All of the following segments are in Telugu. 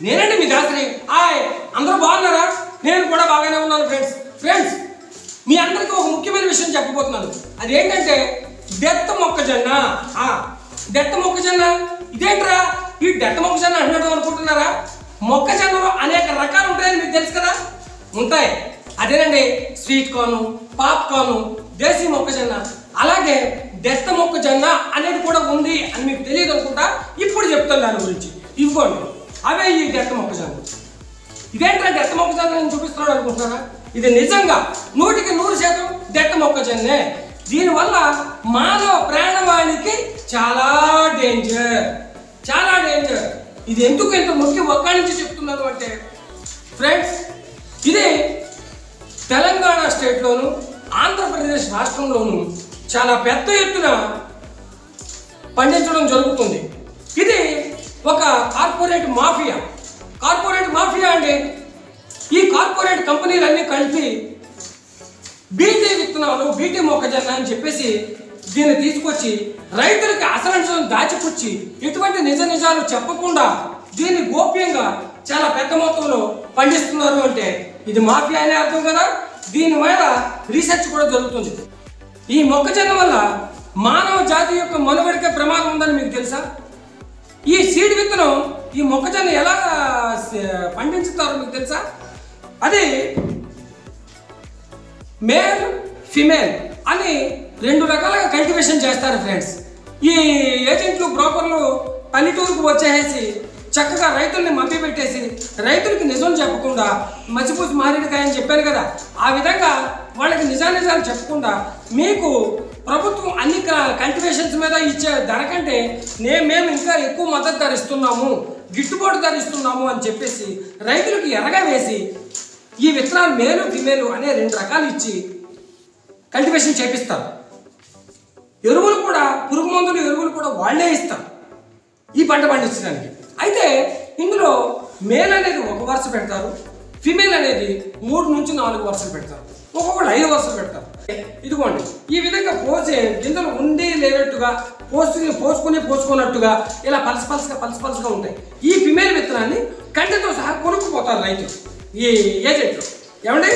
నేనండి మీ దాసరి. హాయ్, అందరూ బాగున్నారా? నేను కూడా బాగానే ఉన్నాను ఫ్రెండ్స్. మీ అందరికీ ఒక ముఖ్యమైన విషయం చెప్పబోతున్నాను. అదేంటంటే డెత్త మొక్కజొన్న. డెత్త మొక్కజొన్న ఇదేంట్రా ఈ డెత్త మొక్కజొన్న అన్నట్టు అనుకుంటున్నారా? మొక్కజొన్నలో అనేక రకాలు ఉంటాయని మీకు తెలుసు కదా? ఉంటాయి. అదేనండి స్వీట్ కార్న్, పాప్కార్న్, దేశీ మొక్కజొన్న, అలాగే డెత్త మొక్కజొన్న అనేది కూడా ఉంది అని మీకు తెలియదు అనుకుంటా. ఇప్పుడు చెప్తాను దాని గురించి. ఇవ్వండి, అవే ఈ డెత్త మొక్కజొన్న. ఇదేంటా డెత్త మొక్కజొన్న నేను చూపిస్తున్నాడు అనుకుంటున్నారా? ఇది నిజంగా 100% డెత్త మొక్కజొన్నే. దీనివల్ల మానవ ప్రాణవానికి చాలా డేంజర్. ఇది ఎందుకు ఇంత ముఖ్యం ఒక్కడి నుంచి చెప్తున్నాను అంటే ఫ్రెండ్స్, ఇది తెలంగాణ స్టేట్లోను, ఆంధ్రప్రదేశ్ రాష్ట్రంలోను చాలా పెద్ద ఎత్తున పండించడం జరుగుతుంది. ఇది ఒక కార్పొరేట్ మాఫియా అండి. ఈ కార్పొరేట్ కంపెనీలన్నీ కలిపి బీటీ విత్తనాలు, బీటీ మొక్కజొన్న అని చెప్పేసి దీన్ని తీసుకొచ్చి రైతులకి అసలు దాచిపుచ్చి ఎటువంటి నిజాలు చెప్పకుండా దీన్ని గోప్యంగా చాలా పెద్ద మొత్తంలో పండిస్తున్నారు అంటే ఇది మాఫియా అనే అర్థం కదా. దీని మీద రీసెర్చ్ కూడా జరుగుతుంది. ఈ మొక్కజొన్న వల్ల మానవ జాతి యొక్క మనుగడకే ప్రమాదం ఉందని మీకు తెలుసా? ఈ సీడ్ విత్తనం, ఈ మొక్కజొన్న ఎలా పండించుతారో మీకు తెలుసా? అది మేల్, ఫిమేల్ అని 2 రకాలుగా కల్టివేషన్ చేస్తారు ఫ్రెండ్స్. ఈ ఏజెంట్లు, బ్రోకర్లు పల్లెటూరుకు వచ్చేసి చక్కగా రైతుల్ని మభ్య పెట్టేసి రైతులకి నిజం చెప్పకుండా మసిపూసి మారేడుకాయ అని చెప్పాను కదా, ఆ విధంగా వాళ్ళకి నిజాలు చెప్పకుండా మీకు ప్రభుత్వం అన్ని కల్టివేషన్స్ మీద ఇచ్చే ధర కంటే మేము ఇంకా ఎక్కువ మద్దతు ధర ఇస్తున్నాము, గిట్టుబాటు ధర ఇస్తున్నాము అని చెప్పేసి రైతులకు ఎరగా వేసి ఈ విత్తనాలు మేలు, ఫిమేలు అనే 2 రకాలు ఇచ్చి కల్టివేషన్ చేపిస్తారు. ఎరువులు కూడా, పురుగు మందులు, ఎరువులు కూడా వాళ్ళే ఇస్తారు ఈ పంట పండించడానికి. అయితే ఇందులో మేల్ అనేది 1 వరుస పెడతారు, ఫిమేల్ అనేది 3 నుంచి 4 వరుసలు పెడతారు, ఒక్కొక్కళ్ళు 5 వరుసలు పెడతారు. ఇదిగోండి, ఈ విధంగా పోసే గింజలు ఉండి లేనట్టుగా పోసుకున్నట్టుగా ఇలా పలసపలసగా ఉంటాయి. ఈ ఫిమేల్ విత్తనాన్ని కంటెతో సహా కొనుక్కుపోతారు రైతులు, ఈ ఏజెంట్లు. ఏమండి,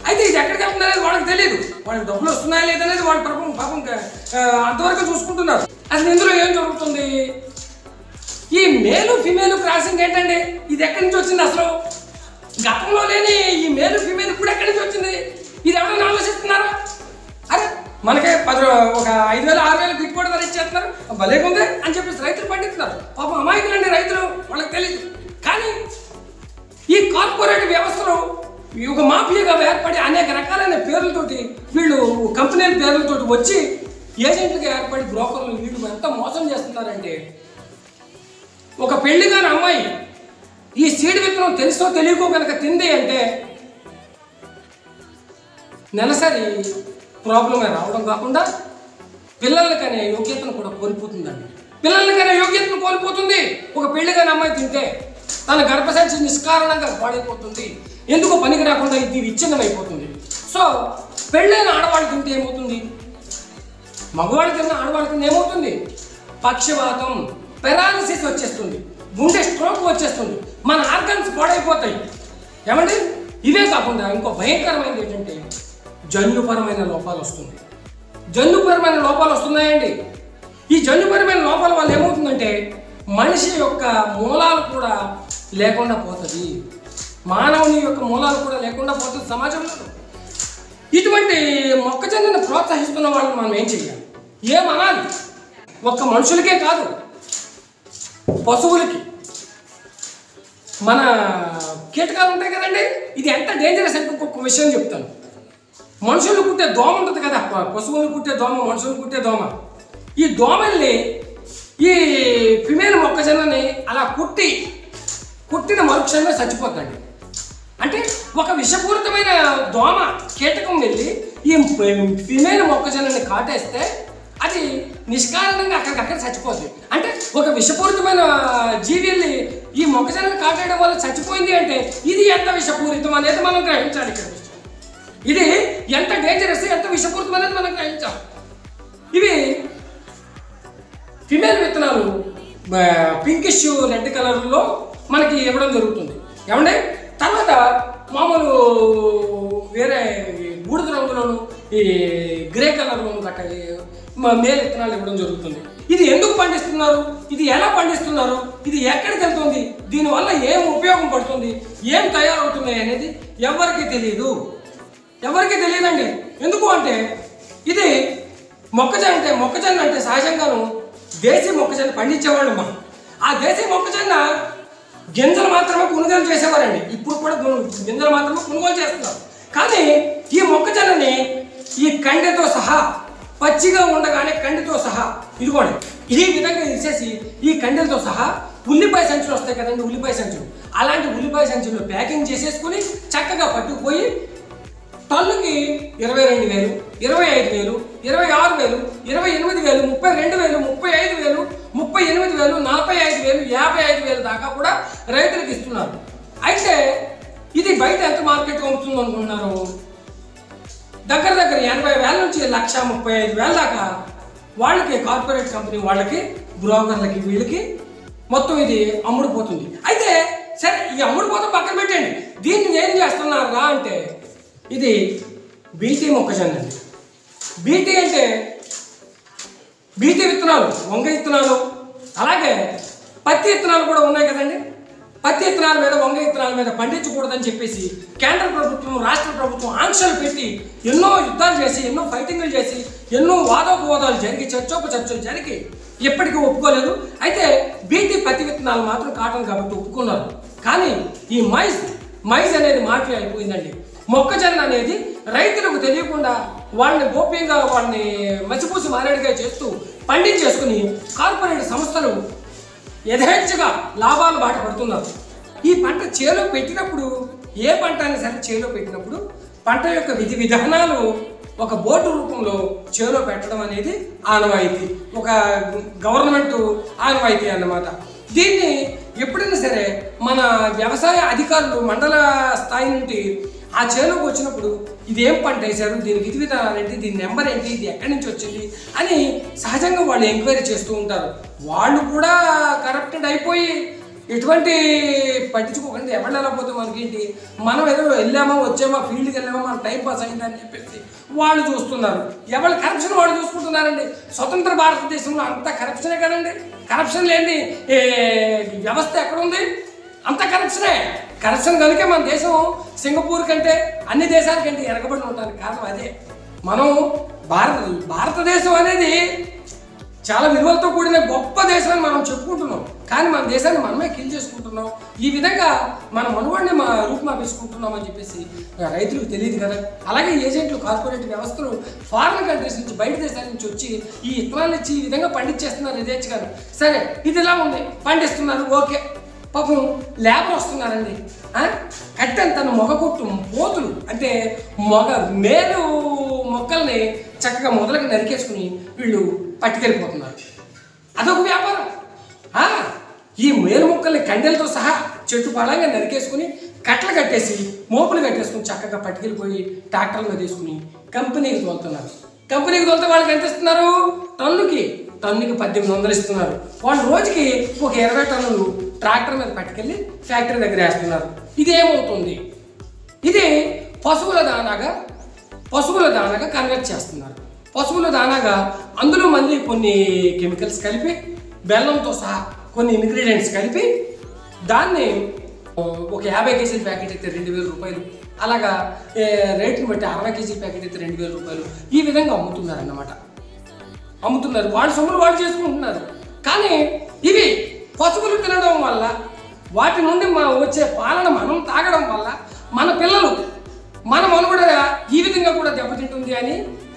అయితే ఇది ఎక్కడికి వెళ్తుందనేది వాళ్ళకి తెలియదు. వాళ్ళకి డబ్బులు వస్తున్నాయా లేదనేది వాళ్ళు పాపం అంతవరకు చూసుకుంటున్నారు. అసలు ఇందులో ఏం జరుగుతుంది? ఈ మేలు ఫిమేలు క్రాసింగ్ ఏంటండి? ఇది ఎక్కడి నుంచి వచ్చింది? అసలు గతంలో లేని ఈ మేలు ఫిమేల్ ఇప్పుడు ఎక్కడి నుంచి వచ్చింది? ఇది ఎవరైనా ఆలోచిస్తున్నారా? అరే మనకే ఒక 5,000 6,000 గిట్టుబాటు ధర ఇచ్చేస్తున్నారు, భలేకుంది అని చెప్పేసి రైతులు పండిస్తున్నారు. పాపం అమాయకులండి రైతులు, వాళ్ళకి తెలియదు. కానీ ఈ కార్పొరేట్ వ్యవస్థలో ఒక మాఫియాగా ఏర్పడి అనేక రకాలైన పేర్లతోటి వీళ్ళు కంపెనీల పేర్లతోటి వచ్చి ఏజెంట్లుగా ఏర్పడి బ్రోకర్లు వీళ్ళు ఎంత మోసం చేస్తున్నారంటే, ఒక పెళ్లి కాని అమ్మాయి ఈ సీడ్ విత్తనం తెలుసో తెలియకో కనుక తింది అంటే నెలసరి ప్రాబ్లమే రావడం కాకుండా పిల్లలకనే యోగ్యతను కూడా కోల్పోతుందండి. ఒక పెళ్లి కాని అమ్మాయి తింటే తన గర్భసంచి నిష్కారణంగా పాడైపోతుంది, ఎందుకో పనికి రాకుండా ఇది విచ్ఛిన్నమైపోతుంది. సో పెళ్ళైన ఆడవాళ్ళు తింటే ఏమవుతుంది? మగవాళ్ళు తిన్న ఆడవాళ్ళు తిన్న ఏమవుతుంది? పక్షవాతం, పెరాలసిస్ వచ్చేస్తుంది, గుండె స్ట్రోక్ వచ్చేస్తుంది, మన ఆర్గన్స్ పాడైపోతాయి. ఏమండి, ఇవే కాకుండా ఇంకో భయంకరమైనది ఏంటంటే జన్యుపరమైన లోపాలు వస్తున్నాయండి. ఈ జన్యుపరమైన లోపాల వల్ల ఏమవుతుందంటే మనిషి యొక్క మూలాలు కూడా లేకుండా పోతుంది, మానవుని యొక్క మూలాలు కూడా లేకుండా పోతుంది సమాజంలో. ఇటువంటి మొక్కజొన్నను ప్రోత్సహిస్తున్న వాళ్ళని మనం ఏం చేయాలి, ఏమనాలి? ఒక్క మనుషులకే కాదు, పశువులకి, మన కీటకాలు ఉంటాయి కదండి, ఇది ఎంత డేంజరస్ అంటే ఒక్కొక్క విషయం చెప్తాను. మనుషులు కుట్టే దోమ ఉంటుంది కదా, పశువులు కుట్టే దోమ, మనుషులు కుట్టే దోమ. ఈ దోమల్ని ఈ ఫిమేల్ మొక్కజొన్నని అలా కుట్టిన మరుక్షణమే చచ్చిపోద్దండి. అంటే ఒక విషపూరితమైన దోమ కీటకం వెళ్ళి ఈ ఫిమేల్ మొక్కజొన్నని కాటేస్తే అది నిష్కారణంగా అక్కడికక్కడ చచ్చిపోతుంది. అంటే ఒక విషపూరితమైన జీవి వెళ్ళి ఈ మొక్కజొన్నని కాటేయడం వల్ల చచ్చిపోయింది అంటే ఇది ఎంత విషపూరితం అనేది మనం గ్రహించాలి. ఇక్కడ ఇది ఎంత డేంజరస్, ఎంత విషపూరితం అనేది మనం గ్రహించాలి. ఇవి ఫిమేల్ విత్తనాలు పింకిష్ రెడ్ కలర్లో మనకి ఇవ్వడం జరుగుతుంది. ఏమంటే తర్వాత మామూలు వేరే బూడిద రంగులోను ఈ గ్రే కలర్లోను గట్ట మేలు విత్తనాలు ఇవ్వడం జరుగుతుంది. ఇది ఎందుకు పండిస్తున్నారు, ఇది ఎలా పండిస్తున్నారు, ఇది ఎక్కడికి వెళ్తుంది, దీనివల్ల ఏం ఉపయోగం పడుతుంది, ఏం తయారవుతున్నాయి అనేది ఎవరికి తెలియదండి. ఎందుకు అంటే ఇది మొక్కజొన్న అంటే సహజంగాను దేశీ మొక్కజొన్న పండించేవాళ్ళు మనం. ఆ దేశీ మొక్కజొన్న గింజలు మాత్రమే కొనుగోలు చేసేవారండి. ఇప్పుడు కూడా గింజలు మాత్రమే కొనుగోలు చేస్తున్నారు. కానీ ఈ మొక్కజొన్నని ఈ కండెతో సహా పచ్చిగా ఉండగానే కండెతో సహా ఇదిగోండి ఈ విధంగా తీసేసి ఈ కండెలతో సహా ఉల్లిపాయ సంచులు వస్తాయి కదండి, ఉల్లిపాయ సంచులు, అలాంటి ఉల్లిపాయ సంచులు ప్యాకింగ్ చేసేసుకుని చక్కగా పట్టుకుపోయి టన్నుకి 22,000, 25,000, 26,000, 28,000, 32,000, 35,000, 38,000, 45,000, 55,000 దాకా కూడా రైతులకు ఇస్తున్నారు. అయితే ఇది బయట ఎంత మార్కెట్ అమ్ముతుంది అనుకుంటున్నారు? దగ్గర 80,000 నుంచి 1,35,000 దాకా వాళ్ళకి కార్పొరేట్ కంపెనీ వాళ్ళకి బ్రోకర్లకి వీళ్ళకి మొత్తం ఇది అమ్ముడుపోతుంది. అయితే సరే ఈ అమ్ముడుపోతాం పక్కన పెట్టండి, దీన్ని ఏం చేస్తున్నారా అంటే ఇది బీటీ మొక్కజొన్న అండి. బీటీ అంటే బీటీ విత్తనాలు, వంగ విత్తనాలు, అలాగే పత్తి విత్తనాలు కూడా ఉన్నాయి కదండి. పత్తి విత్తనాల మీద వంగ విత్తనాల మీద పండించకూడదని చెప్పేసి కేంద్ర ప్రభుత్వం రాష్ట్ర ప్రభుత్వం ఆంక్షలు పెట్టి ఎన్నో యుద్ధాలు చేసి ఎన్నో ఫైటింగ్లు చేసి ఎన్నో వాదోపవాదాలు జరిగి చర్చలు జరిగి ఎప్పటికీ ఒప్పుకోలేదు. అయితే బీటీ పత్తి విత్తనాలు మాత్రం కాటన్ కాబట్టి ఒప్పుకున్నారు. కానీ ఈ మైజ్ అనేది మాఫీ అయిపోయిందండి. మొక్కజొన్న అనేది రైతులకు తెలియకుండా వాళ్ళని గోప్యంగా వాళ్ళని మసిపూసి మారేడుగా చేస్తూ పండించేసుకుని కార్పొరేట్ సంస్థలు యథేచ్ఛగా లాభాలు బాట పడుతున్నారు. ఈ పంట చేలో పెట్టినప్పుడు ఏ పంట అయినా సరే చేలో పెట్టినప్పుడు పంట యొక్క విధి విధానాలు ఒక బోర్డు రూపంలో చేలో పెట్టడం అనేది ఆనవాయితీ, ఒక గవర్నమెంట్ ఆనవాయితీ అన్నమాట. దీన్ని ఎప్పుడైనా సరే మన వ్యవసాయ అధికారులు మండల స్థాయి నుండి ఆ చేలోకి వచ్చినప్పుడు ఇది ఏం పంట వేశారు, దీని విధి విధానాలు ఏంటి, దీని నెంబర్ ఏంటి, ఇది ఎక్కడి నుంచి వచ్చింది అని సహజంగా వాళ్ళు ఎంక్వైరీ చేస్తూ ఉంటారు. వాళ్ళు కూడా కరప్టెడ్ అయిపోయి ఎటువంటి పట్టించుకోకుండా ఎవరు వెళ్ళకపోతే మనకేంటి, మనం ఏదో వెళ్ళామా వచ్చామా ఫీల్డ్కి వెళ్ళామా మన టైం పాస్ అయిందని చెప్పేసి వాళ్ళు చూస్తున్నారు. ఎవరి కరప్షన్ వాళ్ళు చూసుకుంటున్నారండి. స్వతంత్ర భారతదేశంలో అంతా కరప్షనే కదండి. కరప్షన్ లేని వ్యవస్థ ఎక్కడుంది? అంత కరప్షనే. కరప్షన్ కనుకే మన దేశం సింగపూర్ కంటే అన్ని దేశాల కంటే ఎరగబడి ఉండడానికి కారణం అదే. మనం భారతదేశం అనేది చాలా విలువలతో కూడిన గొప్ప దేశం అని మనం చెప్పుకుంటున్నాం. కానీ మన దేశాన్ని మనమే కిల్ చేసుకుంటున్నాం. ఈ విధంగా మన మనుగడని రూపుమాపేసుకుంటున్నాం అని చెప్పేసి రైతులకు తెలియదు కదా. అలాగే ఏజెంట్లు, కార్పొరేట్ వ్యవస్థలు ఫారిన్ కంట్రీస్ నుంచి, బయట దేశాల నుంచి వచ్చి ఈ విత్తనాలు ఇచ్చి ఈ విధంగా పండించేస్తున్నారు యథేచ్ఛగా. సరే ఇది ఇలా ఉంది, పండిస్తున్నారు, ఓకే. పాపం లేబర్ వస్తున్నారండి, కట్టెని తన మొగకొట్టు పోతులు అంటే మేలు మొక్కల్ని చక్కగా మొదలకి నరికేసుకుని వీళ్ళు పట్టుకెళ్ళిపోతున్నారు. అదొక వ్యాపారం. ఈ మేలు మొక్కల్ని కండెలతో సహా చెట్టు పడంగా నరికేసుకుని కట్టలు కట్టేసి మోపులు కట్టేసుకుని చక్కగా పట్టుకెళ్ళిపోయి ట్రాక్టర్ల మీద తీసుకుని కంపెనీకి తోలుతున్నారు. కంపెనీకి తోలితే వాళ్ళకి ఎంత ఇస్తున్నారు? టన్నుకి 1800 ఇస్తున్నారు. వాళ్ళు రోజుకి ఒక 20 టన్నులు ట్రాక్టర్ మీద పట్టుకెళ్ళి ఫ్యాక్టరీ దగ్గర వేస్తున్నారు. ఇదేమవుతుంది? ఇది పశువుల దానాగా కన్వర్ట్ చేస్తున్నారు. పశువుల దానాగా అందులో మళ్ళీ కొన్ని కెమికల్స్ కలిపి బెల్లంతో సహా కొన్ని ఇంగ్రీడియంట్స్ కలిపి దాన్ని ఒక 50 కేజీల ప్యాకెట్ అయితే 2,000 రూపాయలు, అలాగా రేట్ని బట్టి 60 కేజీల ప్యాకెట్ అయితే 2,000 రూపాయలు, ఈ విధంగా అమ్ముతున్నారు. వాళ్ళ సొమ్ములు వాళ్ళు చేసుకుంటున్నారు. కానీ ఇవి పశువులు తినడం వల్ల వాటి నుండి వచ్చే పాలన మనం తాగడం వల్ల మన పిల్లలు మన మనుగడ ఈ విధంగా కూడా దెబ్బతింటుంది అని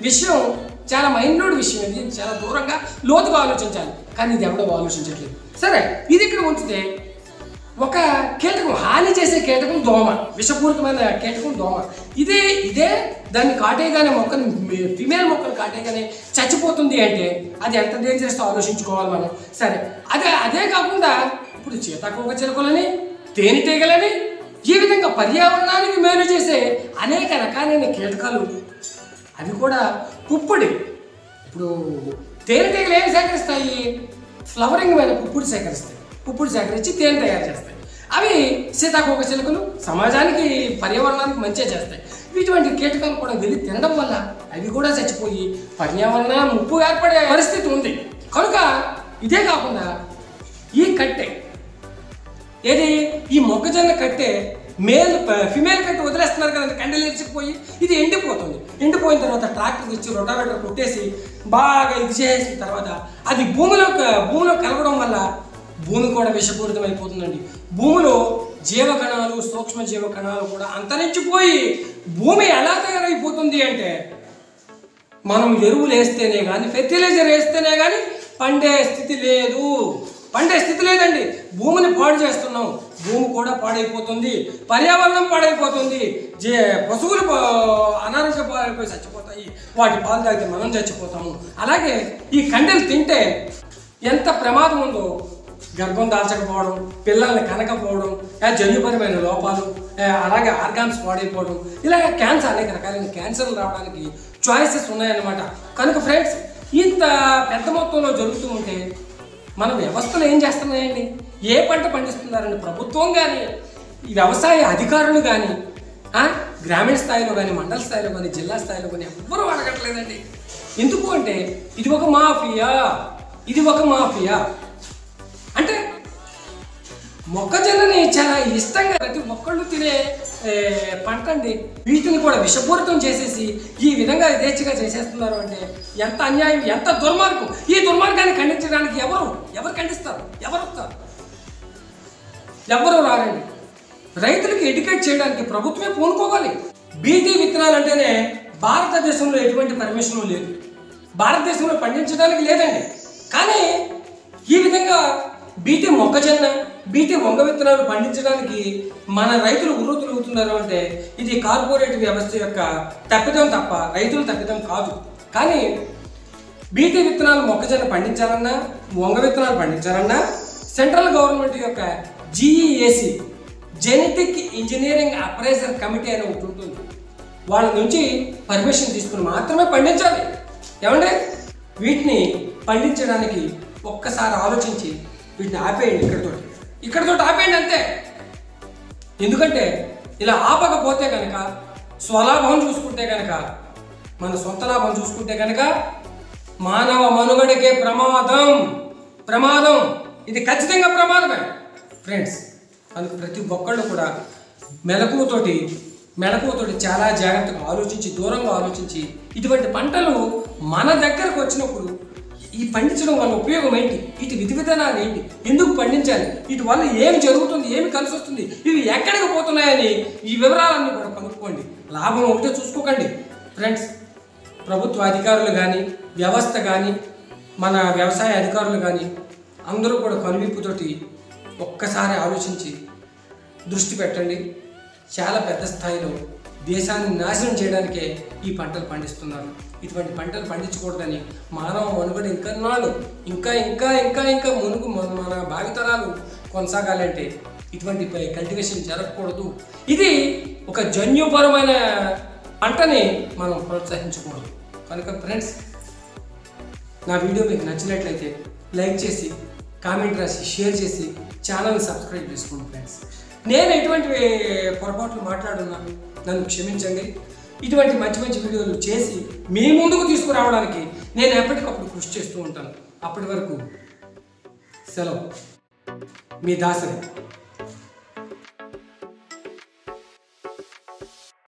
విషయం చాలా మైండెడ్ విషయం. ఇది చాలా దూరంగా లోతుగా ఆలోచించాలి. కానీ ఇది ఎవడో ఆలోచించట్లేదు. సరే ఇది ఇక్కడ ఉంచితే ఒక కీటకం, హాని చేసే కీటకం దోమ, విషపూరితమైన కీటకం దోమ. ఇదే దాన్ని కాటేయగానే ఫిమేల్ మొక్కలు కాటేయగానే చచ్చిపోతుంది అంటే అది ఎంత డేంజరస్ ఆలోచించుకోవాలి మనం. సరే అదే కాకుండా ఇప్పుడు సీతాకోక చిలుకలని, తేనెటీగలని, ఈ విధంగా పర్యావరణానికి మేలు చేసే అనేక రకాలైన కీటకాలు అవి కూడా పుప్పొడి. ఇప్పుడు తేనెటీగలు ఏమి సేకరిస్తాయి? ఫ్లవరింగ్ మీద పుప్పొడి సేకరిస్తాయి. పుప్పొడి సేకరించి తేనె తయారు చేస్తాయి. అవి సీతాకోక చిలుకలు సమాజానికి పర్యావరణానికి మంచిగా చేస్తాయి. ఇటువంటి కీటకాలు కూడా వెళ్ళి తినడం వల్ల అవి కూడా చచ్చిపోయి పర్యావరణ ముప్పు ఏర్పడే పరిస్థితి ఉంది. కనుక ఇదే కాకుండా ఈ కట్టె ఏది ఈ మొక్కజొన్న కట్టె ఫిమేల్ కట్టె వదిలేస్తున్నారు కదా, కండలు ఎరిచిపోయి ఇది ఎండిపోతుంది. ఎండిపోయిన తర్వాత ట్రాక్టర్ తెచ్చి రొటావేటర్ కొట్టేసి బాగా ఇది చేసిన తర్వాత అది భూమిలో కలవడం వల్ల భూమి కూడా విషపూరితం అయిపోతుందండి. భూమిలో జీవకణాలు సూక్ష్మ జీవకణాలు కూడా అంతరించిపోయి భూమి ఎలా తయారైపోతుంది అంటే మనం ఎరువులు వేస్తేనే కానీ ఫెర్టిలైజర్ వేస్తేనే కానీ పండే స్థితి లేదండి. భూమిని పాడు చేస్తున్నాం, భూమి కూడా పాడైపోతుంది, పర్యావరణం పాడైపోతుంది, పశువులు అనారోగ్య పాలైపోయి చచ్చిపోతాయి, వాటి పాలు తాగితే మనం చచ్చిపోతాము. అలాగే ఈ కండెలు తింటే ఎంత ప్రమాదం ఉందో, గర్భం దాల్చకపోవడం, పిల్లల్ని కనకపోవడం, జన్యుపరమైన లోపాలు, అలాగే ఆర్గాన్స్ పాడైపోవడం, ఇలాగ క్యాన్సర్, అనేక రకాలైన క్యాన్సర్లు రావడానికి చాయిసెస్ ఉన్నాయన్నమాట. కనుక ఫ్రెండ్స్, ఇంత పెద్ద మొత్తంలో జరుగుతూ ఉంటే మన వ్యవస్థలు ఏం చేస్తున్నాయండి? ఏ పంట పండిస్తున్నారండి? ప్రభుత్వం కానీ ఈ వ్యవసాయ అధికారులు కానీ గ్రామీణ స్థాయిలో కానీ మండల స్థాయిలో కానీ జిల్లా స్థాయిలో కానీ ఎవ్వరూ అడగట్లేదండి. ఎందుకు అంటే ఇది ఒక మాఫియా. అంటే మొక్కజొన్నని చాలా ఇష్టంగా ప్రతి ఒక్కళ్ళు తినే పంట అండి. వీటిని కూడా విషపూరితం చేసేసి ఈ విధంగా యథేచ్ఛగా చేసేస్తున్నారు అంటే ఎంత అన్యాయం, ఎంత దుర్మార్గం. ఈ దుర్మార్గాన్ని ఖండించడానికి ఎవరు ఖండిస్తారు? ఎవరు వస్తారు? ఎవరు రారండి. రైతులకి ఎడ్యుకేట్ చేయడానికి ప్రభుత్వమే పూనుకోవాలి. బీటీ విత్తనాలు అంటేనే భారతదేశంలో ఎటువంటి పర్మిషన్ లేదు, భారతదేశంలో పండించడానికి లేదండి. కానీ ఈ విధంగా బీటీ మొక్కజొన్న, బీటీ వంగ విత్తనాలు పండించడానికి మన రైతులు ఉర్రూతులుగుతున్నారు అంటే ఇది కార్పొరేట్ వ్యవస్థ యొక్క తప్పిదం తప్ప రైతుల తప్పిదం కాదు. కానీ బీటీ విత్తనాలు మొక్కజొన్న పండించాలన్నా, వంగ విత్తనాలు పండించాలన్నా సెంట్రల్ గవర్నమెంట్ యొక్క GEAC genetic engineering appraiser committee అని ఒకటి ఉంటుంది. వాళ్ళ నుంచి పర్మిషన్ తీసుకుని మాత్రమే పండించాలి. ఏమంటే వీటిని పండించడానికి ఒక్కసారి ఆలోచించి వీటిని ఆపేయండి, ఇక్కడితోటి ఆపేయండి అంతే. ఎందుకంటే ఇలా ఆపకపోతే కనుక స్వలాభం చూసుకుంటే కనుక, మన సొంత లాభం చూసుకుంటే కనుక మానవ మనుగడకే ప్రమాదం. ఇది ఖచ్చితంగా ప్రమాదమే ఫ్రెండ్స్. అందుకు ప్రతి ఒక్కళ్ళు కూడా మెలకువతోటి చాలా జాగ్రత్తగా ఆలోచించి, దూరంగా ఆలోచించి ఇటువంటి పంటలు మన దగ్గరకు వచ్చినప్పుడు ఈ పండించడం వల్ల ఉపయోగం ఏంటి, వీటి విధి విధానాలు ఏంటి, ఎందుకు పండించాలి, వీటి వల్ల ఏమి జరుగుతుంది, ఏమి కలిసి వస్తుంది, ఇవి ఎక్కడికి పోతున్నాయని ఈ వివరాలన్నీ కూడా కనుక్కోండి. లాభం ఒకటే చూసుకోకండి ఫ్రెండ్స్. ప్రభుత్వ అధికారులు కానీ, వ్యవస్థ కానీ, మన వ్యవసాయ అధికారులు కానీ అందరూ కూడా కనువిప్పుతోటి ఒక్కసారి ఆలోచించి దృష్టి పెట్టండి. చాలా పెద్ద స్థాయిలో దేశాన్ని నాశనం చేయడానికే ఈ పంటలు పండిస్తున్నారు. ఇటువంటి పంటలు పండించకూడదని మానవ మనుగడ ఇంకా మునుగు మన భావితరాలు కొనసాగాలంటే ఇటువంటి కల్టివేషన్ జరగకూడదు. ఇది ఒక జన్యుపరమైన పంటని మనం ప్రోత్సహించకూడదు. కనుక ఫ్రెండ్స్, నా వీడియో మీకు నచ్చినట్లయితే లైక్ చేసి, కామెంట్ రాసి, షేర్ చేసి ఛానల్ని సబ్స్క్రైబ్ చేసుకోండి ఫ్రెండ్స్. నేను ఎటువంటి పొరపాట్లు మాట్లాడున్నాను, నన్ను క్షమించండి. ఇటువంటి మంచి వీడియోలు చేసి మీ ముందుకు తీసుకురావడానికి నేను ఎప్పటికప్పుడు కృషి చేస్తూ ఉంటాను. అప్పటి వరకు సెలవు, మీ దాసరి.